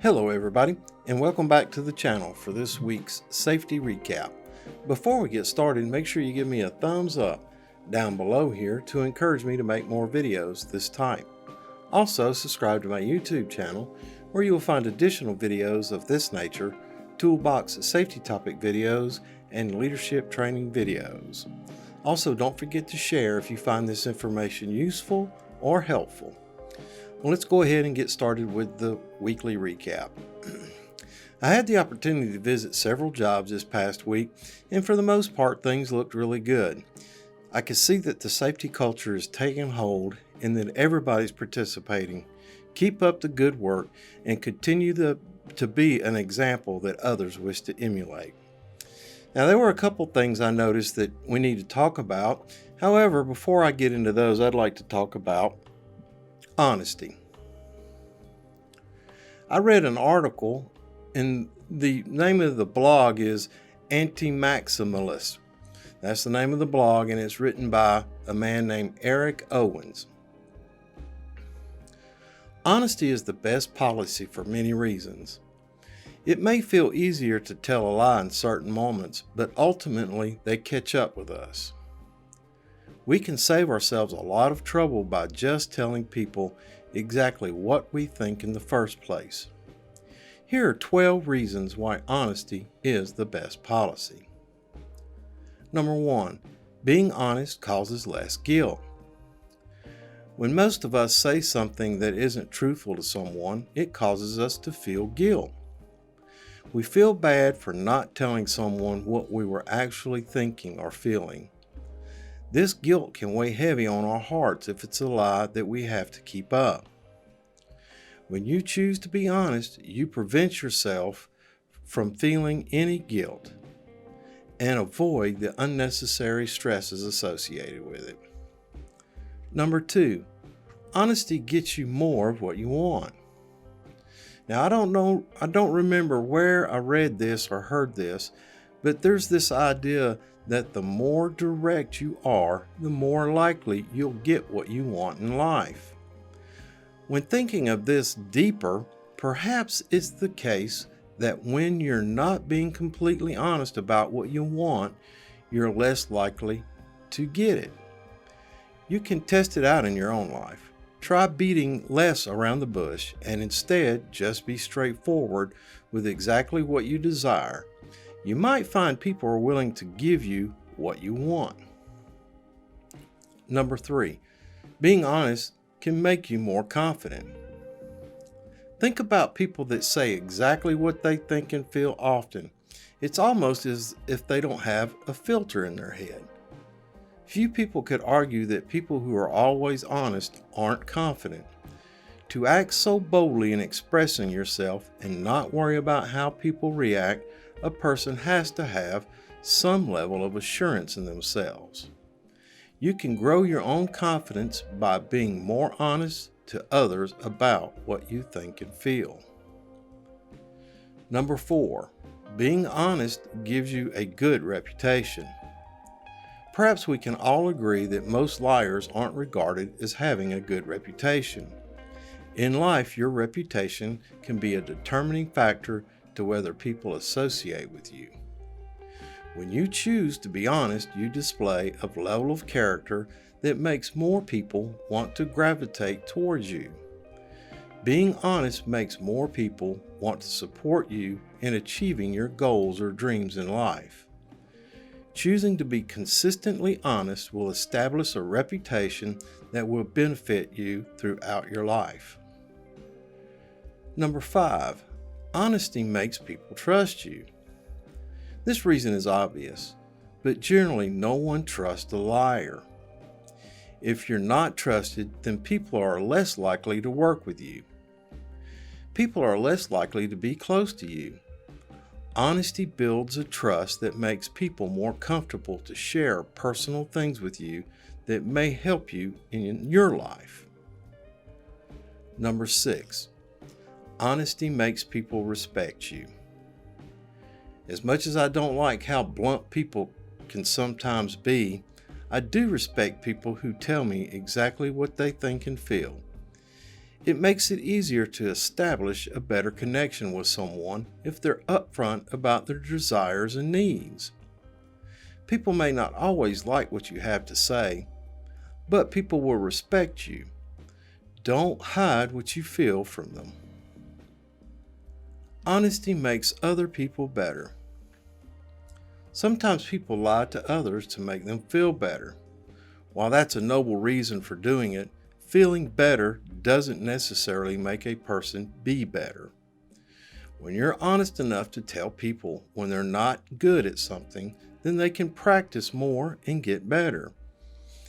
Hello everybody, and welcome back to the channel for this week's safety recap. Before we get started, make sure you give me a thumbs up down below here to encourage me to make more videos this type. Also, subscribe to my YouTube channel where you will find additional videos of this nature, toolbox safety topic videos, and leadership training videos. Also, don't forget to share if you find this information useful or helpful. Well, let's go ahead and get started with the weekly recap. I had the opportunity to visit several jobs this past week, and for the most part, things looked really good. I could see that the safety culture is taking hold and that everybody's participating. Keep up the good work and continue to be an example that others wish to emulate. Now, there were a couple things I noticed that we need to talk about. However, before I get into those, I'd like to talk about honesty. I read an article, and the name of the blog is Anti-Maximalist. That's the name of the blog, and it's written by a man named Eric Owens. Honesty is the best policy for many reasons. It may feel easier to tell a lie in certain moments, but ultimately they catch up with us. We can save ourselves a lot of trouble by just telling people exactly what we think in the first place. Here are 12 reasons why honesty is the best policy. Number 1, being honest causes less guilt. When most of us say something that isn't truthful to someone, it causes us to feel guilt. We feel bad for not telling someone what we were actually thinking or feeling. This guilt can weigh heavy on our hearts if it's a lie that we have to keep up. When you choose to be honest, you prevent yourself from feeling any guilt and avoid the unnecessary stresses associated with it. Number 2, honesty gets you more of what you want. Now, I don't remember where I read this or heard this, but there's this idea that the more direct you are, the more likely you'll get what you want in life. When thinking of this deeper, perhaps it's the case that when you're not being completely honest about what you want, you're less likely to get it. You can test it out in your own life. Try beating less around the bush and instead just be straightforward with exactly what you desire. You might find people are willing to give you what you want. Number 3, being honest can make you more confident. Think about people that say exactly what they think and feel often. It's almost as if they don't have a filter in their head. Few people could argue that people who are always honest aren't confident. To act so boldly in expressing yourself and not worry about how people react, a person has to have some level of assurance in themselves. You can grow your own confidence by being more honest to others about what you think and feel. Number 4, being honest gives you a good reputation. Perhaps we can all agree that most liars aren't regarded as having a good reputation. In life, your reputation can be a determining factor to whether people associate with you. When you choose to be honest, you display a level of character that makes more people want to gravitate towards you. Being honest makes more people want to support you in achieving your goals or dreams in life. Choosing to be consistently honest will establish a reputation that will benefit you throughout your life. Number 5, honesty makes people trust you. This reason is obvious, but generally no one trusts a liar. If you're not trusted, then people are less likely to work with you. People are less likely to be close to you. Honesty builds a trust that makes people more comfortable to share personal things with you that may help you in your life. Number 6, honesty makes people respect you. As much as I don't like how blunt people can sometimes be, I do respect people who tell me exactly what they think and feel. It makes it easier to establish a better connection with someone if they're upfront about their desires and needs. People may not always like what you have to say, but people will respect you. Don't hide what you feel from them. Honesty makes other people better. Sometimes people lie to others to make them feel better. While that's a noble reason for doing it, feeling better doesn't necessarily make a person be better. When you're honest enough to tell people when they're not good at something, then they can practice more and get better.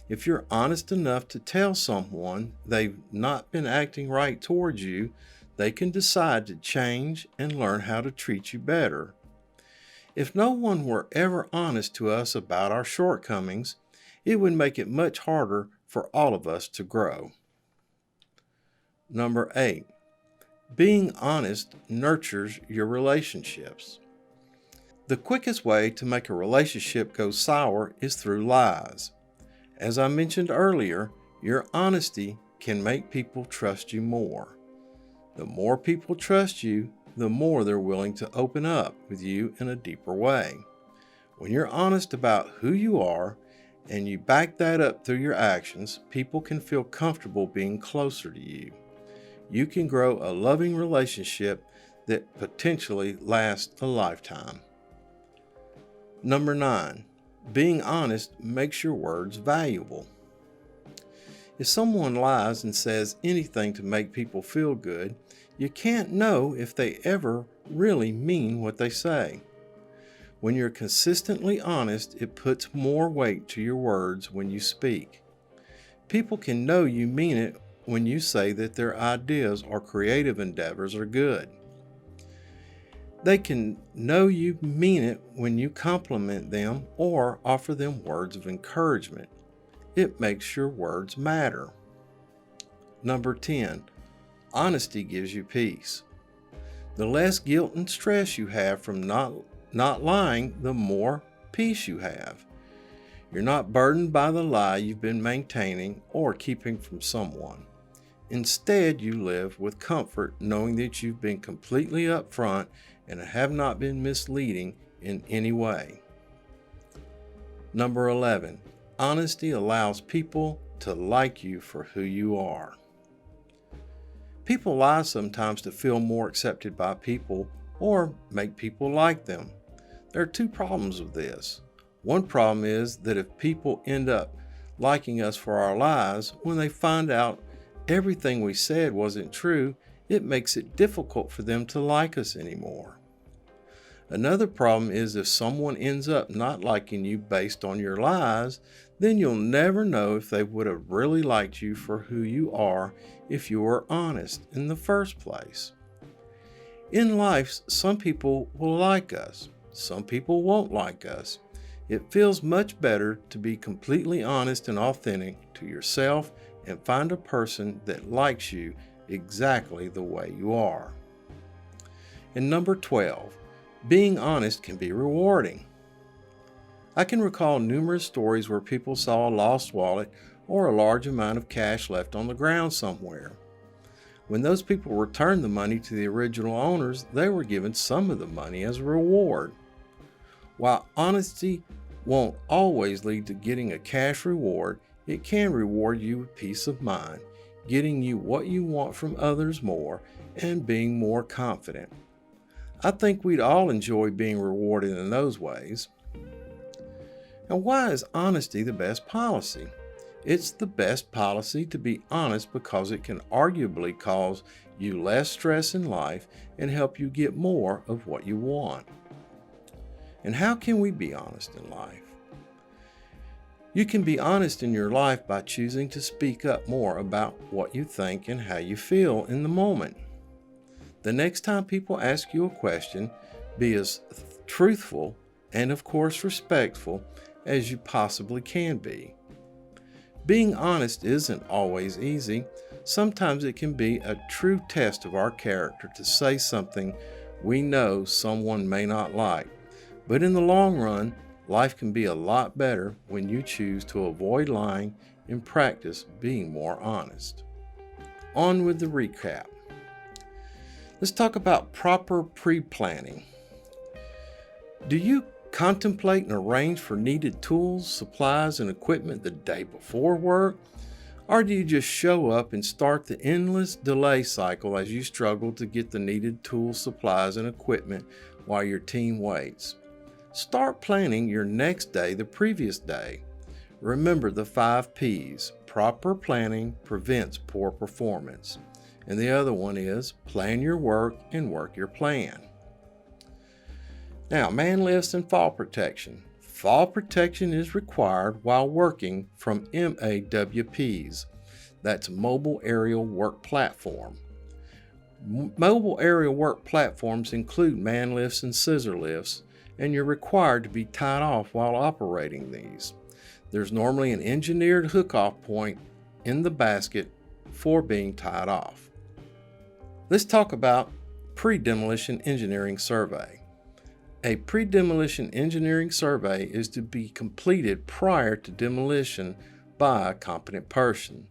If you're honest enough to tell someone they've not been acting right towards you, they can decide to change and learn how to treat you better. If no one were ever honest to us about our shortcomings, it would make it much harder for all of us to grow. Number 8, being honest nurtures your relationships. The quickest way to make a relationship go sour is through lies. As I mentioned earlier, your honesty can make people trust you more. The more people trust you, the more they're willing to open up with you in a deeper way. When you're honest about who you are and you back that up through your actions, people can feel comfortable being closer to you. You can grow a loving relationship that potentially lasts a lifetime. Number 9, being honest makes your words valuable. If someone lies and says anything to make people feel good, you can't know if they ever really mean what they say. When you're consistently honest, it puts more weight to your words when you speak. People can know you mean it when you say that their ideas or creative endeavors are good. They can know you mean it when you compliment them or offer them words of encouragement. It makes your words matter. Number 10, honesty gives you peace. The less guilt and stress you have from not lying, the more peace you have. You're not burdened by the lie you've been maintaining or keeping from someone. Instead, you live with comfort knowing that you've been completely upfront and have not been misleading in any way. Number 11, honesty allows people to like you for who you are. People lie sometimes to feel more accepted by people or make people like them. There are two problems with this. One problem is that if people end up liking us for our lies, when they find out everything we said wasn't true, it makes it difficult for them to like us anymore. Another problem is if someone ends up not liking you based on your lies, then you'll never know if they would have really liked you for who you are if you were honest in the first place. In life, some people will like us, some people won't like us. It feels much better to be completely honest and authentic to yourself and find a person that likes you exactly the way you are. And number 12, being honest can be rewarding. I can recall numerous stories where people saw a lost wallet or a large amount of cash left on the ground somewhere. When those people returned the money to the original owners, they were given some of the money as a reward. While honesty won't always lead to getting a cash reward, it can reward you with peace of mind, getting you what you want from others more, and being more confident. I think we'd all enjoy being rewarded in those ways. Now, why is honesty the best policy? It's the best policy to be honest because it can arguably cause you less stress in life and help you get more of what you want. And how can we be honest in life? You can be honest in your life by choosing to speak up more about what you think and how you feel in the moment. The next time people ask you a question, be as truthful and, of course, respectful as you possibly can be. Being honest isn't always easy. Sometimes it can be a true test of our character to say something we know someone may not like. But in the long run, life can be a lot better when you choose to avoid lying and practice being more honest. on with the recap. Let's talk about proper pre-planning. Do you contemplate and arrange for needed tools, supplies, and equipment the day before work? Or do you just show up and start the endless delay cycle as you struggle to get the needed tools, supplies, and equipment while your team waits? Start planning your next day the previous day. Remember the 5 P's. Proper planning prevents poor performance. And the other one is plan your work and work your plan. Now, man lifts and fall protection. Fall protection is required while working from MAWPs. That's Mobile Aerial Work Platform. Mobile aerial work platforms include man lifts and scissor lifts, and you're required to be tied off while operating these. There's normally an engineered hook-off point in the basket for being tied off. Let's talk about pre-demolition engineering survey. A pre-demolition engineering survey is to be completed prior to demolition by a competent person.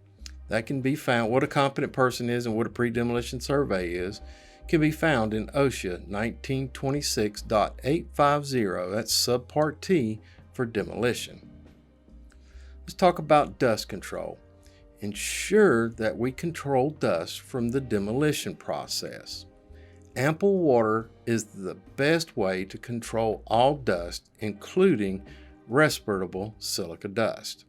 That can be found, what a competent person is and what a pre-demolition survey is, can be found in OSHA 1926.850, that's subpart T for demolition. Let's talk about dust control. Ensure that we control dust from the demolition process. Ample water is the best way to control all dust, including respirable silica dust.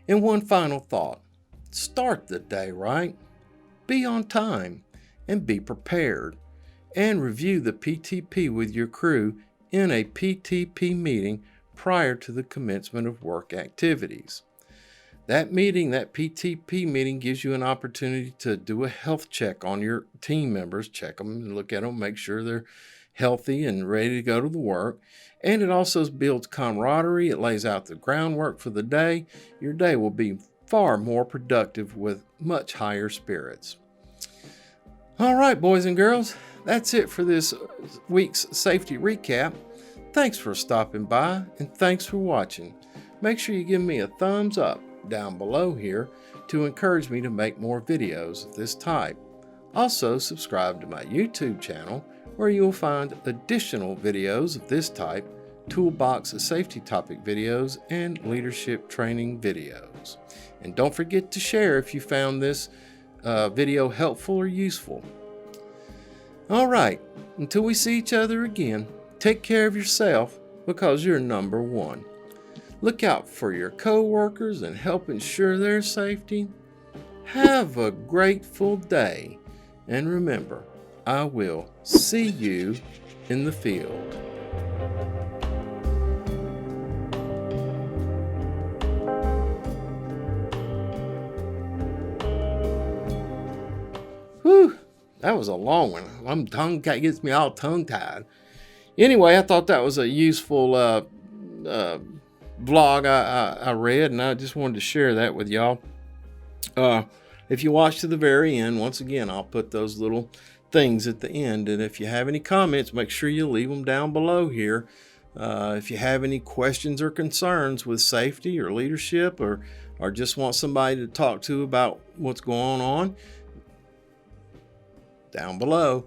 And one final thought, start the day right, be on time, and be prepared, and review the PTP with your crew in a PTP meeting prior to the commencement of work activities. That meeting, that PTP meeting, gives you an opportunity to do a health check on your team members, check them and look at them, make sure they're healthy and ready to go to the work. And it also builds camaraderie. It lays out the groundwork for the day. Your day will be far more productive with much higher spirits. All right, boys and girls, that's it for this week's safety recap. Thanks for stopping by and thanks for watching. Make sure you give me a thumbs up down below here to encourage me to make more videos of this type. Also, subscribe to my YouTube channel where you will find additional videos of this type, toolbox of safety topic videos, and leadership training videos. And don't forget to share if you found this video helpful or useful. All right, until we see each other again, take care of yourself because you're number one. Look out for your co-workers and help ensure their safety. Have a grateful day. And remember, I will see you in the field. Whew, that was a long one. Gets me all tongue-tied. Anyway, I thought that was a useful vlog I read, and I just wanted to share that with y'all. If you watch to the very end, once again, I'll put those little things at the end, and if you have any comments, make sure you leave them down below here. If you have any questions or concerns with safety or leadership, or just want somebody to talk to about what's going on, down below.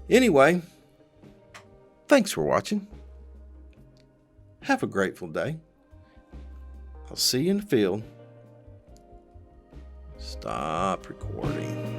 Anyway, thanks for watching. Have a grateful day. I'll see you in the field. Stop recording.